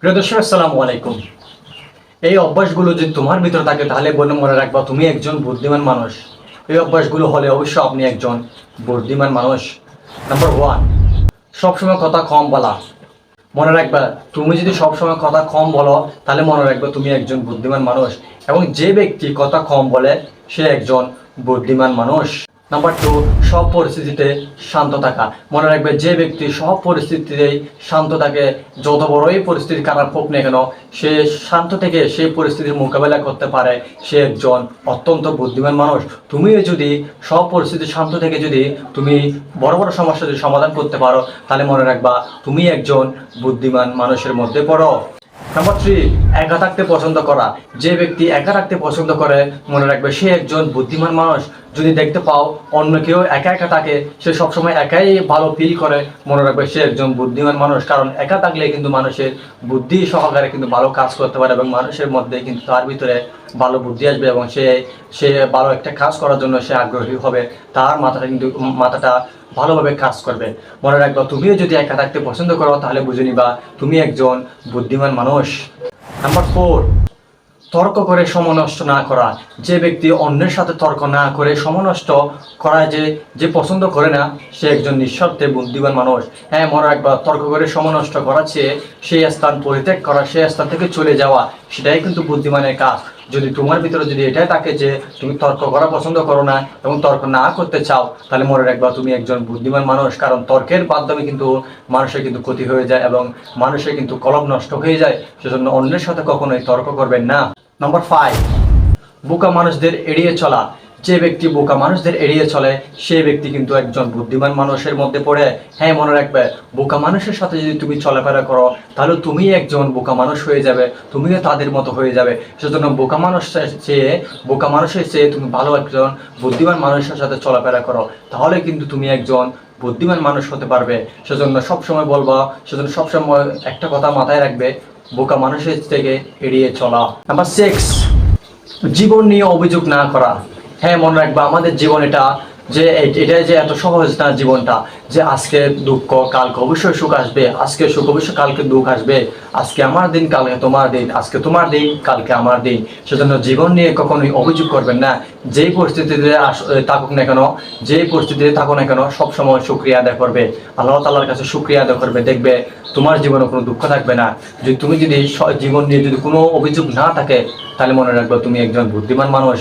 প্রিয় দর্শক, আসসালামু আলাইকুম। এই অভ্যাসগুলো যদি তোমার ভিতরে থাকে তাহলে মনে রাখবা তুমি একজন বুদ্ধিমান মানুষ। এই অভ্যাসগুলো হলে অবশ্যই আপনি একজন বুদ্ধিমান মানুষ। নাম্বার ওয়ান, সবসময় কথা কম বলা। মনে রাখবা তুমি যদি সবসময় কথা কম বলো তাহলে মনে রাখবা তুমি একজন বুদ্ধিমান মানুষ, এবং যে ব্যক্তি কথা কম বলে সে একজন বুদ্ধিমান মানুষ। নাম্বার টু, সব পরিস্থিতিতে শান্ত থাকা। মনে রাখবে যে ব্যক্তি সব পরিস্থিতিতেই শান্ত থাকে, যত বড়ই পরিস্থিতি খারাপ হোক না কেন, সে শান্ত থেকে সেই পরিস্থিতির মোকাবেলা করতে পারে, সে একজন অত্যন্ত বুদ্ধিমান মানুষ। তুমিও যদি সব পরিস্থিতি শান্ত থেকে যদি তুমি বড় বড় সমস্যা যদি সমাধান করতে পারো তাহলে মনে রাখবা তুমি একজন বুদ্ধিমান মানুষের মধ্যে পড়ো। নাম্বার থ্রি, একা থাকতে পছন্দ করা। যে ব্যক্তি একা থাকতে পছন্দ করে মনে রাখবে সে একজন বুদ্ধিমান মানুষ। যদি দেখতে পাও অন্য কেউ একা একা থাকে, সে সবসময় একাই ভালো ফিল করে, মনে রাখবে সে একজন বুদ্ধিমান মানুষ। কারণ একা থাকলে কিন্তু মানুষের বুদ্ধি সহকারে কিন্তু ভালো কাজ করতে পারে, এবং মানুষের মধ্যে কিন্তু তার ভিতরে ভালো বুদ্ধি আসবে, এবং সে ভালো একটা কাজ করার জন্য সে আগ্রহী হবে। তার মাথাটা ভালোভাবে কাজ করবে। মনে রাখবা তুমিও যদি একা থাকতে পছন্দ করো তাহলে বুঝে নিবা তুমি একজন বুদ্ধিমান মানুষ। নাম্বার ফোর, তর্ক করে সময় নষ্ট না করা। যে ব্যক্তি অন্যের সাথে তর্ক না করে সময় নষ্ট করা যে পছন্দ করে না, সে একজন নিঃস্বার্থে বুদ্ধিমান মানুষ। হ্যাঁ, মনে রাখবা তর্ক করে সময় নষ্ট করার চেয়ে সেই স্থান পরিত্যাগ করা, সেই স্থান থেকে চলে যাওয়া, সেটাই কিন্তু বুদ্ধিমানের কাজ। যদি তোমার ভিতরে যদি এটাই থাকে যে তুমি তর্ক করা পছন্দ করো না এবং তর্ক না করতে চাও, তাহলে মনে রাখবা তুমি একজন বুদ্ধিমান মানুষ। কারণ তর্কের মাধ্যমে কিন্তু মানুষের কিন্তু ক্ষতি হয়ে যায় এবং মানুষের কিন্তু কলম নষ্ট হয়ে যায়। সেজন্য অন্যের সাথে কখনোই তর্ক করবেন না। নাম্বার ফাইভ, বোকা মানুষদের এড়িয়ে চলা। যে ব্যক্তি বোকা মানুষদের এড়িয়ে চলে সে ব্যক্তি কিন্তু একজন বুদ্ধিমান মানুষের মধ্যে পড়ে। হ্যাঁ, মনে রাখবে বোকা মানুষের সাথে যদি তুমি চলাফেরা করো তাহলে তুমি একজন বোকা মানুষ হয়ে যাবে, তুমিও তাদের মতো হয়ে যাবে। সেজন্য বোকা মানুষের চেয়ে তুমি ভালো একজন বুদ্ধিমান মানুষের সাথে চলাফেরা করো, তাহলে কিন্তু তুমি একজন বুদ্ধিমান মানুষ হতে পারবে। সেজন্য সবসময় একটা কথা মাথায় রাখবে, বোকা মানুষের থেকে এড়িয়ে চলা। নাম্বার সিক্স, জীবন নিয়ে অভিযোগ না করা। হ্যাঁ, মনে রাখবা আমাদের জীবন এটা যে এত সহজ না। জীবনটা যে আজকে দুঃখ কালকে অবশ্যই সুখ আসবে, আজকে সুখ অবশ্যই কালকে দুঃখ আসবে। আজকে আমার দিন কালকে তোমার দিন, আজকে তোমার দিন কালকে আমার দিন। সেজন্য জীবন নিয়ে কখনোই অভিযোগ করবেন না। যেই পরিস্থিতিতে থাকুক না কেন সবসময় শুকরিয়া আদায় করবে, আল্লাহ তাআলার কাছে শুকরিয়া আদায় করবে। দেখবে তোমার জীবনে কোনো দুঃখ থাকবে না। তুমি যদি জীবন নিয়ে যদি কোনো অভিযোগ না থাকে তাহলে মনে রাখবে তুমি একজন বুদ্ধিমান মানুষ।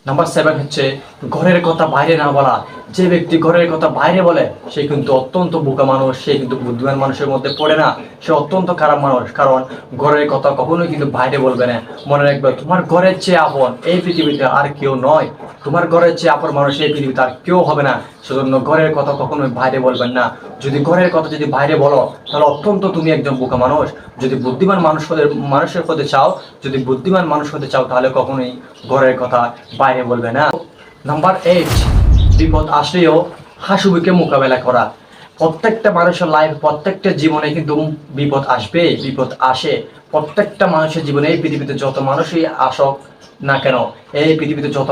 নাম্বার সেভেন হচ্ছে ঘরের কথা বাইরে না বলা। যে ব্যক্তি ঘরের কথা বাইরে বলে সে কিন্তু অত্যন্ত বোকা মানুষ, সে কিন্তু বুদ্ধিমান মানুষের মধ্যে পড়ে না, সে অত্যন্ত খারাপ মানুষ। কারণ ঘরের কথা কখনোই কিন্তু বাইরে বলবে না। মনে রাখবে তোমার ঘরের চেয়ে আপন এই পৃথিবীতে আর কেউ নয়, তোমার ঘরের চেয়ে আপন মানুষ এই পৃথিবীতে আর কেউ হবে না। সেজন্য ঘরের কথা কখনোই বাইরে বলবেন না। যদি ঘরের কথা যদি বাইরে বলো তাহলে অত্যন্ত তুমি একজন বোকা মানুষ। যদি বুদ্ধিমান মানুষ হতে চাও তাহলে কখনোই ঘরের কথা বাইরে বলবে না। নাম্বার এইট, বিপদ আসলেও হাসিমুখে মোকাবেলা করা। প্রত্যেকটা মানুষের প্রত্যেকটা জীবনে কিন্তু বিপদ আসে। প্রত্যেকটা মানুষের জীবনে এই পৃথিবীতে যত মানুষই আসুক না কেন, এই পৃথিবীতে যত